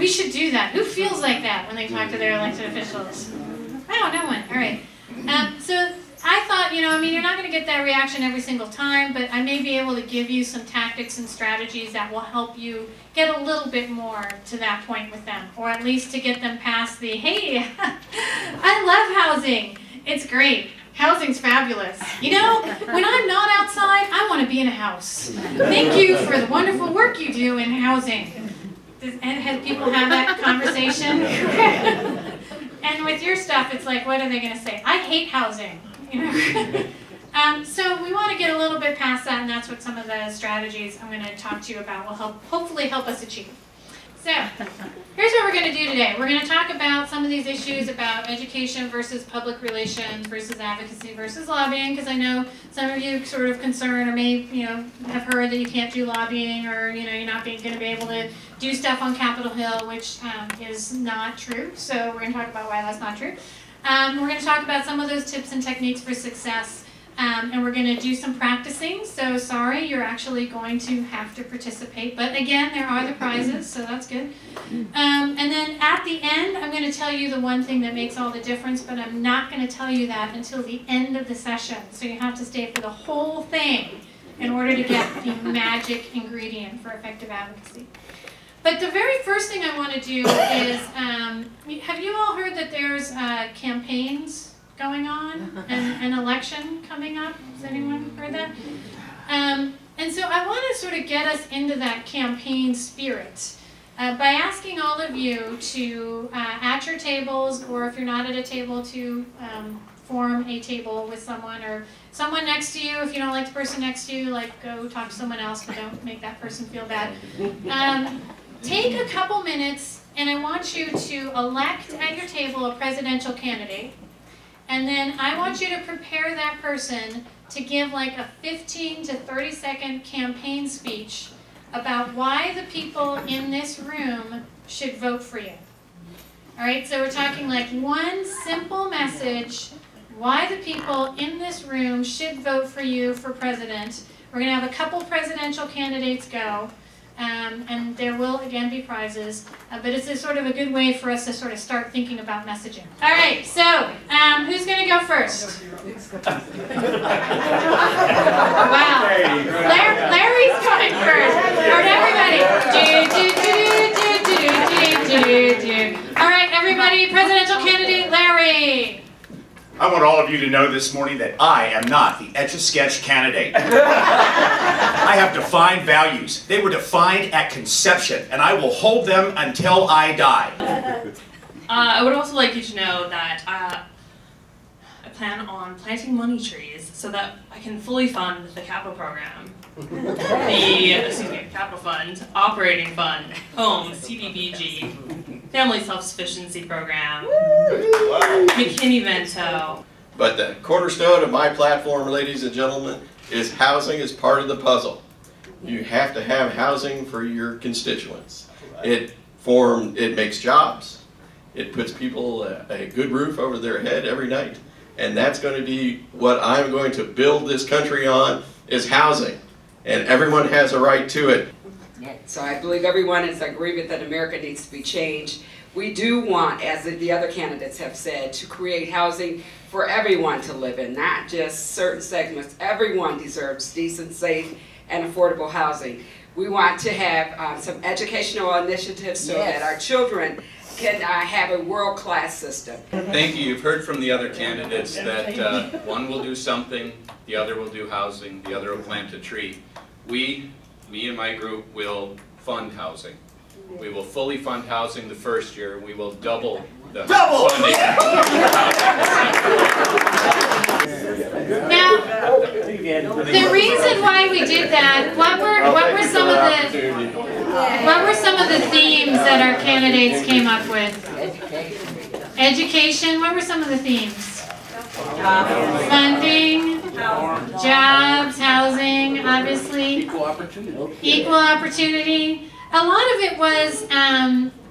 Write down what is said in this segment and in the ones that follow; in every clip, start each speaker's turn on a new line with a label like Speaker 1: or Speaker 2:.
Speaker 1: We should do that. Who feels like that when they talk to their elected officials? I don't know one. All right. So I thought, I mean, you're not going to get that reaction every single time, but I may be able to give you some tactics and strategies that will help you get a little bit more to that point with them, or at least to get them past the, hey, I love housing. It's great. Housing's fabulous. When I'm not outside, I want to be in a house. Thank you for the wonderful work you do in housing. Have people have that conversation? And with your stuff, it's like, what are they going to say? I hate housing. So we want to get a little bit past that, and that's what some of the strategies I'm going to talk to you about will hopefully help us achieve. So here's what we're going to do today. We're going to talk about some of these issues about education versus public relations versus advocacy versus lobbying, because I know some of you sort of concerned or may have heard that you can't do lobbying, or you're not going to be able to do stuff on Capitol Hill, which is not true. So we're going to talk about why that's not true. We're going to talk about some of those tips and techniques for success, and we're going to do some practicing. So sorry, you're actually going to have to participate. But again, there are the prizes, so that's good. And then at the end, I'm going to tell you the one thing that makes all the difference, but I'm not going to tell you that until the end of the session. So you have to stay for the whole thing in order to get the magic ingredient for effective advocacy. But the very first thing I want to do is, have you all heard that there's campaigns going on and an election coming up? Has anyone heard that? And so I want to sort of get us into that campaign spirit by asking all of you to, at your tables, or if you're not at a table, to form a table with someone, or someone next to you. If you don't like the person next to you, go talk to someone else, but don't make that person feel bad. Take a couple minutes, and I want you to elect at your table a presidential candidate, and then I want you to prepare that person to give like a 15 to 30 second campaign speech about why the people in this room should vote for you. All right, so we're talking like one simple message, why the people in this room should vote for you for president. We're going to have a couple presidential candidates go. And there will, again, be prizes, but it's a sort of a good way for us to sort of start thinking about messaging. All right, so who's going to go first? Wow. Larry's going first. All right, everybody. All right, everybody, presidential candidate Larry.
Speaker 2: I want all of you to know this morning that I am not the Etch-a-Sketch candidate. I have defined values. They were defined at conception, and I will hold them until I die.
Speaker 3: I would also like you to know that I plan on planting money trees so that I can fully fund the capital program. The capital fund, operating fund, home, CDBG, family self-sufficiency program, McKinney-Vento.
Speaker 4: But the cornerstone of my platform, ladies and gentlemen, is housing is part of the puzzle. You have to have housing for your constituents. It makes jobs. It puts people a good roof over their head every night. And that's going to be what I'm going to build this country on, is housing. And everyone has a right to it.
Speaker 5: So I believe everyone is in agreement that America needs to be changed. We do want, as the other candidates have said, to create housing for everyone to live in, not just certain segments. Everyone deserves decent, safe, and affordable housing. We want to have some educational initiatives so that our children can have a world-class system.
Speaker 6: Thank you. You've heard from the other candidates that one will do something, the other will do housing, the other will plant a tree. Me and my group, will fund housing. We will fully fund housing the first year. We will double the funding.
Speaker 1: Now, the reason why we did that, what were some of the themes that our candidates came up with? Education. What were some of the themes? Funding, jobs, housing, obviously. Equal opportunity. A lot of it was,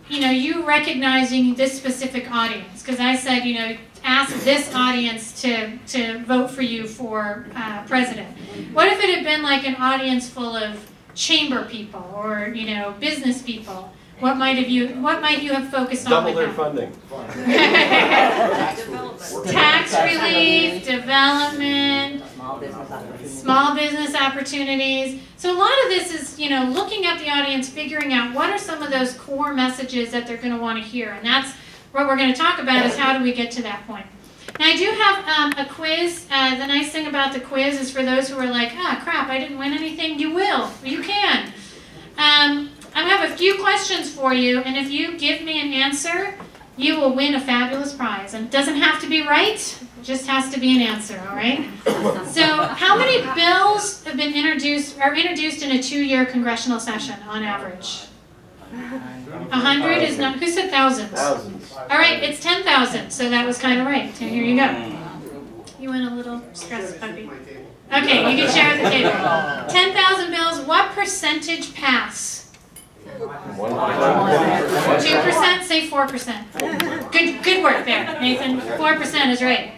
Speaker 1: you recognizing this specific audience. Because I said, ask this audience to vote for you for president. What if it had been like an audience full of chamber people or, business people? What might you have focused on
Speaker 4: Double
Speaker 1: with
Speaker 4: their
Speaker 1: them?
Speaker 4: funding.
Speaker 1: Tax relief, development, small business opportunities. So a lot of this is, looking at the audience, figuring out what are some of those core messages that they're going to want to hear. And that's what we're going to talk about, is how do we get to that point. Now I do have a quiz. The nice thing about the quiz is for those who are like, ah, crap, I didn't win anything. You will. You can. I have a few questions for you, and if you give me an answer, you will win a fabulous prize. And it doesn't have to be right, it just has to be an answer, all right? So how many bills have been introduced in a 2-year congressional session on average? 100 is not, who said thousands?
Speaker 4: Thousands.
Speaker 1: All right, it's 10,000, so that was kind of right. So here you go. You went a little stressed, puppy. Okay, you can share the table. 10,000 bills, what percentage pass? 2%, say 4%. Good work there, Nathan. 4% is right.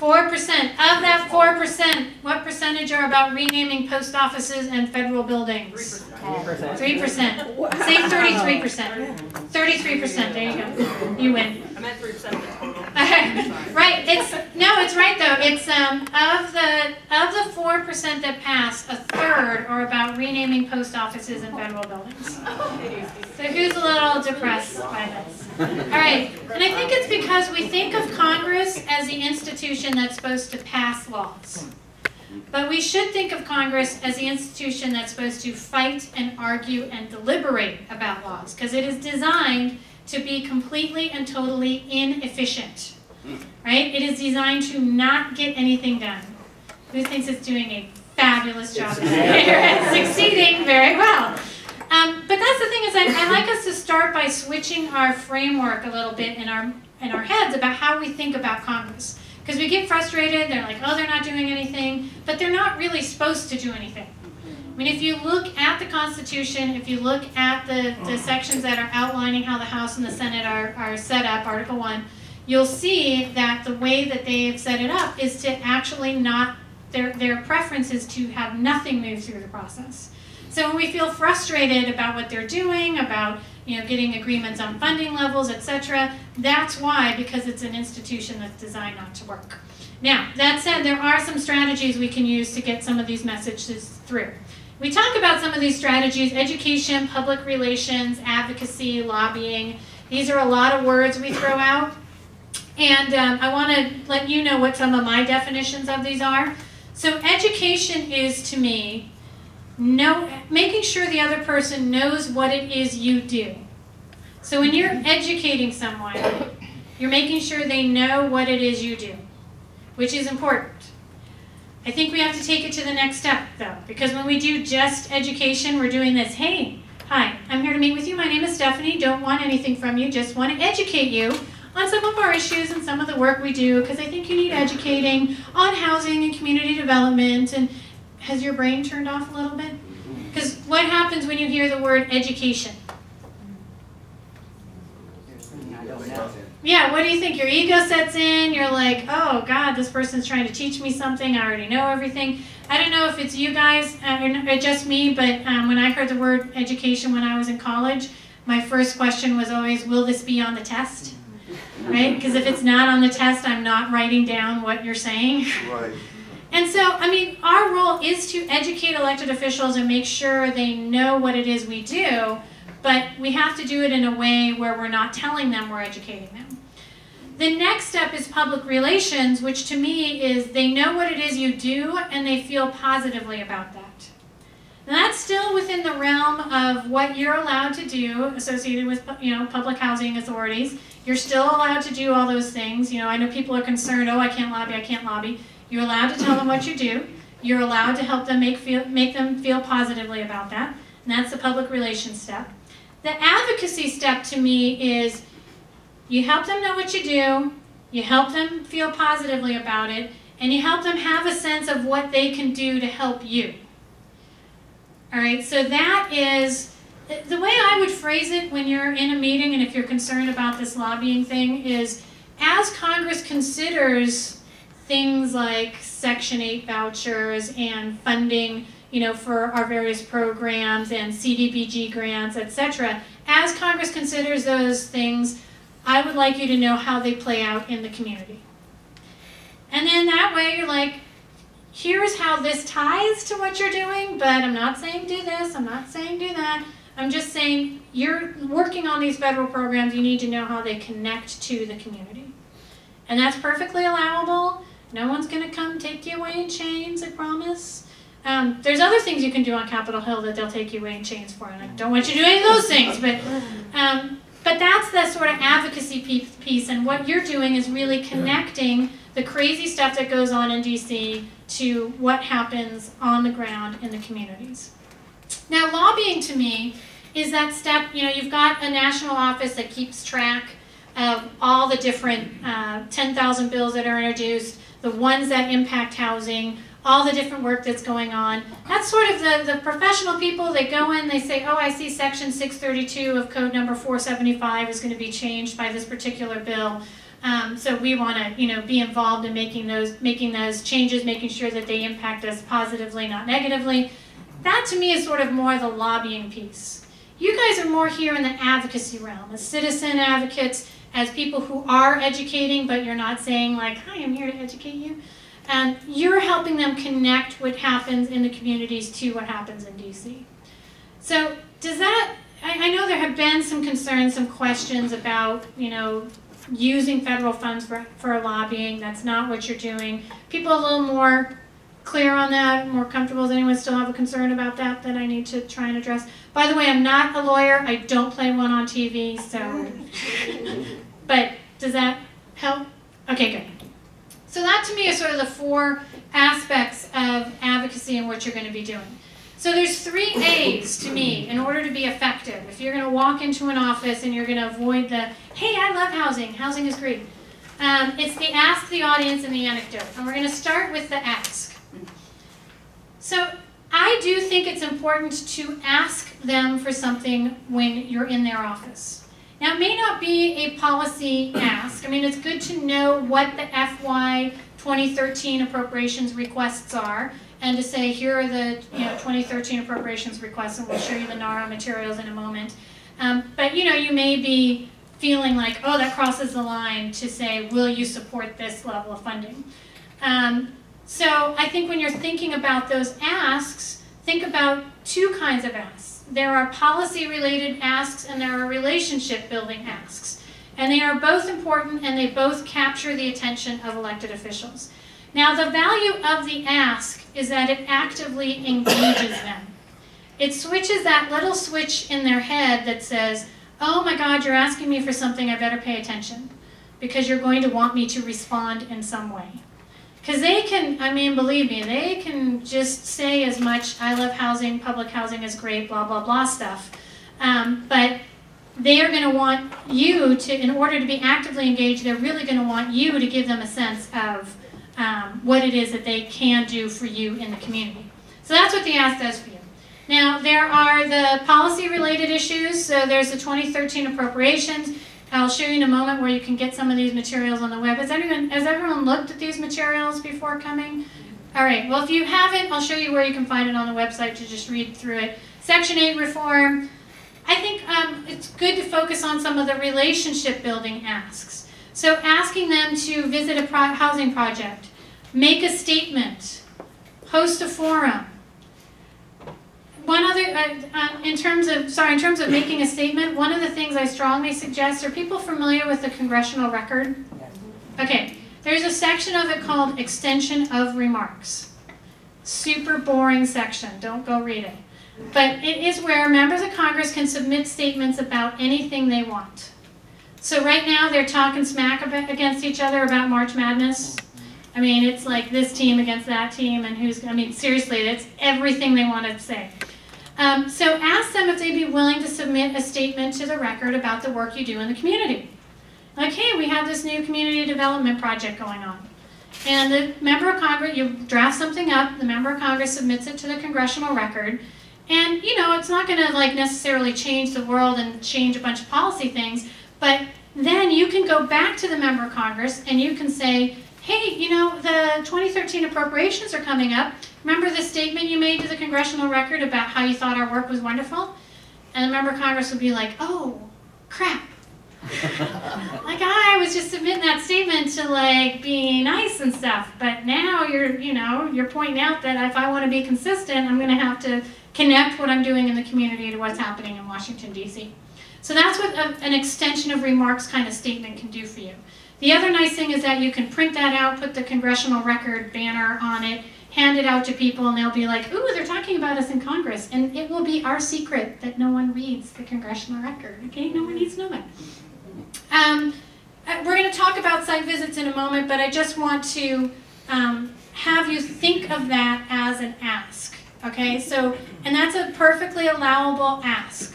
Speaker 1: 4%. Of that 4%, what percentage are about renaming post offices and federal buildings? 3%. Say 33%. 33%. There you go. You win.
Speaker 3: I meant 3% of the total.
Speaker 1: Right. It's right though. It's of the 4% that pass, a third are about renaming post offices and federal buildings. So who's a little depressed by this? All right. And I think it's because we think of Congress as the institution that's supposed to pass laws. But we should think of Congress as the institution that's supposed to fight and argue and deliberate about laws, because it is designed to be completely and totally inefficient, right? It is designed to not get anything done. Who thinks it's doing a fabulous job? It's succeeding very well. But that's the thing, is I like us to start by switching our framework a little bit in our heads about how we think about Congress. Because we get frustrated, they're like, oh, they're not doing anything, but they're not really supposed to do anything. I mean, if you look at the Constitution, if you look at the sections that are outlining how the House and the Senate are set up, Article 1, you'll see that the way that they've set it up is to actually not, their preference is to have nothing move through the process. So when we feel frustrated about what they're doing, about getting agreements on funding levels, etc., that's why, because it's an institution that's designed not to work. Now, that said, there are some strategies we can use to get some of these messages through. We talk about some of these strategies: education, public relations, advocacy, lobbying. These are a lot of words we throw out. And I want to let you know what some of my definitions of these are. So education is, to me, making sure the other person knows what it is you do. So when you're educating someone, you're making sure they know what it is you do, which is important. I think we have to take it to the next step, though, because when we do just education, we're doing this. Hey, hi, I'm here to meet with you. My name is Stephanie. Don't want anything from you. Just want to educate you on some of our issues and some of the work we do, because I think you need educating on housing and community development. And has your brain turned off a little bit? Because what happens when you hear the word education? Yeah, what do you think? Your ego sets in, you're like, oh God, this person's trying to teach me something, I already know everything. I don't know if it's you guys, or just me, but when I heard the word education when I was in college, my first question was always, will this be on the test? Right? Because if it's not on the test, I'm not writing down what you're saying.
Speaker 4: Right.
Speaker 1: And so, I mean, our role is to educate elected officials and make sure they know what it is we do, but we have to do it in a way where we're not telling them we're educating them. The next step is public relations, which to me is they know what it is you do and they feel positively about that. Now that's still within the realm of what you're allowed to do associated with, public housing authorities. You're still allowed to do all those things. I know people are concerned, oh, I can't lobby. You're allowed to tell them what you do. You're allowed to help them make them feel positively about that. And that's the public relations step. The advocacy step to me is you help them know what you do, you help them feel positively about it, and you help them have a sense of what they can do to help you. All right, so that is, the way I would phrase it when you're in a meeting and if you're concerned about this lobbying thing is, as Congress considers things like Section 8 vouchers and funding, for our various programs and CDBG grants, etc., as Congress considers those things, I would like you to know how they play out in the community. And then that way you're like, here's how this ties to what you're doing, but I'm not saying do this, I'm not saying do that. I'm just saying you're working on these federal programs, you need to know how they connect to the community. And that's perfectly allowable. No one's going to come take you away in chains, I promise. There's other things you can do on Capitol Hill that they'll take you away in chains for, and I don't want you to do any of those things, but that's the sort of advocacy piece, and what you're doing is really connecting the crazy stuff that goes on in DC to what happens on the ground in the communities. Now, lobbying to me is that step, you've got a national office that keeps track of all the different 10,000 bills that are introduced, the ones that impact housing, all the different work that's going on. That's sort of the professional people. They go in, they say, oh, I see section 632 of code number 475 is going to be changed by this particular bill. So we want to, be involved in making those changes, making sure that they impact us positively, not negatively. That to me is sort of more the lobbying piece. You guys are more here in the advocacy realm, as citizen advocates, as people who are educating, but you're not saying like, hi, I'm here to educate you. And you're helping them connect what happens in the communities to what happens in DC. So does that, I know there have been some concerns, some questions about, using federal funds for lobbying. That's not what you're doing. People a little more clear on that, more comfortable. Does anyone still have a concern about that I need to try and address? By the way, I'm not a lawyer. I don't play one on TV, so. But does that help? Okay, good. So that to me is sort of the 4 aspects of advocacy and what you're going to be doing. So there's 3 A's to me in order to be effective. If you're going to walk into an office and you're going to avoid the, hey, I love housing, housing is great. It's the ask, the audience, and the anecdote. And we're going to start with the ask. So I do think it's important to ask them for something when you're in their office. Now, it may not be a policy ask. I mean, it's good to know what the FY 2013 appropriations requests are, and to say, here are the 2013 appropriations requests, and we'll show you the NAHRO materials in a moment. But you may be feeling like, oh, that crosses the line to say, will you support this level of funding? So I think when you're thinking about those asks, think about 2 kinds of asks. There are policy-related asks and there are relationship-building asks. And they are both important and they both capture the attention of elected officials. Now, the value of the ask is that it actively engages them. It switches that little switch in their head that says, oh my God, you're asking me for something, I better pay attention, because you're going to want me to respond in some way. Because they can, I mean, believe me, they can just say as much, I love housing, public housing is great, blah, blah, blah stuff. But they are going to want you to, in order to be actively engaged, they're really going to want you to give them a sense of what it is that they can do for you in the community. So that's what the ask does for you. Now, there are the policy-related issues. So there's the 2013 appropriations. I'll show you in a moment where you can get some of these materials on the web. Has everyone looked at these materials before coming? All right, well, if you haven't, I'll show you where you can find it on the website to just read through it. Section 8 reform. I think it's good to focus on some of the relationship-building asks. So asking them to visit a housing project, make a statement, host a forum. One other, in terms of making a statement, one of the things I strongly suggest, are people familiar with the congressional record? Okay, there's a section of it called extension of remarks. Super boring section, don't go read it. But it is where members of Congress can submit statements about anything they want. So right now they're talking smack against each other about March Madness. I mean, it's like this team against that team, and who's, I mean, seriously, it's everything they want to say. So ask them if they'd be willing to submit a statement to the record about the work you do in the community. Like, hey, we have this new community development project going on. And the member of Congress, you draft something up, the member of Congress submits it to the congressional record, and, it's not going to, like, necessarily change the world and change a bunch of policy things, but then you can go back to the member of Congress and you can say, hey, the 2013 appropriations are coming up. Remember the statement you made to the congressional record about how you thought our work was wonderful? And the member of Congress would be like, oh, crap. Like, I was just submitting that statement to like be nice and stuff, but now you're pointing out that if I want to be consistent, I'm going to have to connect what I'm doing in the community to what's happening in Washington, D.C. So that's what an extension of remarks kind of statement can do for you. The other nice thing is that you can print that out, put the congressional record banner on it, hand it out to people, and they'll be like, ooh, they're talking about us in Congress. And it will be our secret that no one reads the congressional record, okay? No one needs to know that. We're going to talk about site visits in a moment, but I just want to have you think of that as an ask, okay? So, and that's a perfectly allowable ask.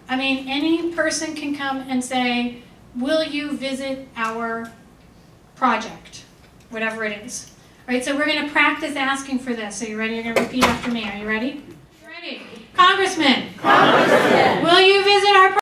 Speaker 1: I mean, any person can come and say, will you visit our project, whatever it is. All right, so we're going to practice asking for this. Are you ready? You're going to repeat after me. Are you ready? Ready. Congressman. Congressman. Will you visit our project?